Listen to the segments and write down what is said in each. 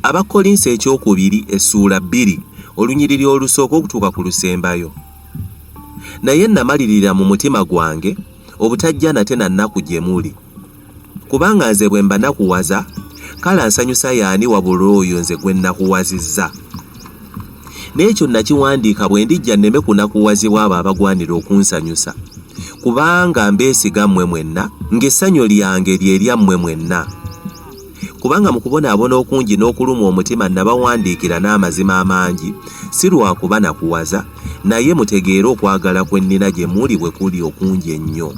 ABAKKOLINSO ekyokubiri essuula 2 olunyiriri olusooka okutuuka ku lusembayo. Naye nnamalirira mu mutima gwange obutajja nate na nnaku gye muli. Kubanga nze bwe mbanakuwaza, kale ansanyusa y'ani wabula oyo nze gwe nnakuwazizza. N'ekyo nnakiwandiika bwe ndijja nneme kunnakuwazibwa abo abagwanira okunsanyusa. Kubanga mbeesiga mmwe mwenna, ng'essanyu lyange lye lyammwe mwenna. Kubanga mu kubonaabona okungi n'okuluma omutima nabawandiikira n'amazima amangi, si lwa kubanakuwaza, naye mutegeere okwagala kwe nnina gye muli bwe kuli okungi ennyo.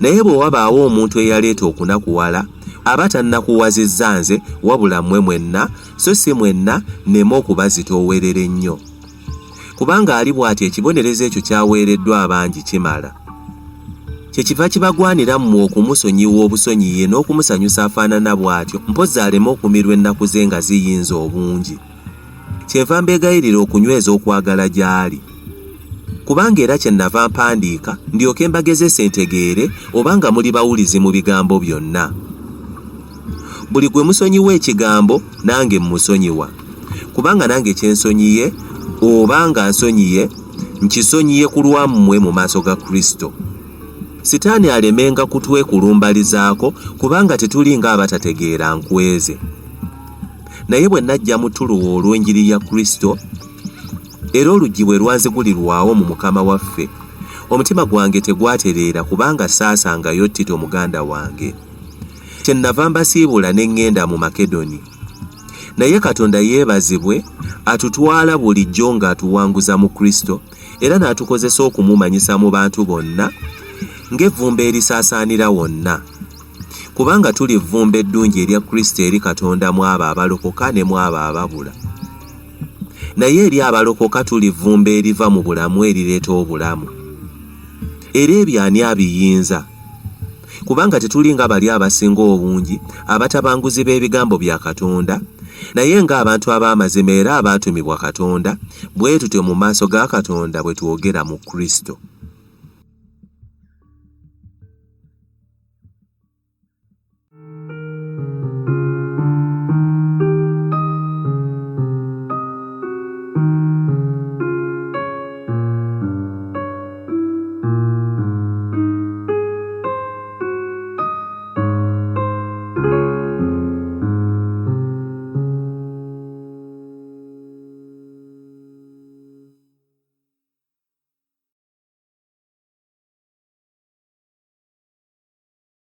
Naye bwe wabaawo omuntu eyaleeta okunakuwala, aba tannakuwazizza nze wabula mmwe mwenna, so si mwenna nneme okubazitoowerera ennyo. Kubanga ali bw'atyo ekibonerezo ekyo ky'aweereddwa abangi kimala. Kyekiva kibagwanira mmwe okumusonyiwa obusonyiye n'okumusanyusa afaanana bw'atyo, mpozzi aleme okumirwa ennaku ze nga ziyinza obungi. Kyenva mbeegayirira okunyweza okwagala gy'ali. Kubanga era kyennava mpandiika ndyoke mbagezese ntegeere obanga muli bawulizi mu bigambo byonna. Buli gwe musonyiwa ekigambo nange mmusonyiwa. Kubanga nange kyensonyiye obanga nsonyiye nkisonyiye ku lwammwe mu maaso ga Kristo. Sitaani alemenga kutwekulumbalizaako kubanga tetulinga abatategeera nkweze. Naye bwe najja mu tuluwa olw'enjiri ya Kristo, era oluggi bwe lwanzigulirwawo mu Mukama waffe, omutima gwange tegwatereera kubanga saasangayo Tito muganda wange. Kyennava mbasiibula ne ŋŋenda mu Makedoni. Naye Katonda yeebazibwe atutwala bulijjo ng'atuwanguza mu Kristo, era n'atukozesa okumumanyisa mu bantu bonna ng'evvumba erisaasaanira wonna. Kubanga tuli vvumba eddungi erya Kristo eri Katonda mu abo abalokoka ne mu abo ababula. Naye eri abalokoka tuli vvumba eriva mu bulamu erireeta obulamu. Era ebyo ani abiyinza? Kubanga tetulinga bali abasinga obungi abatabanguzi b'ebigambo bya Katonda, naye ng'abantu ab'amazima era abaatumibwa Katonda, bwe tutyo mu maaso ga Katonda bwe twogera mu Kristo.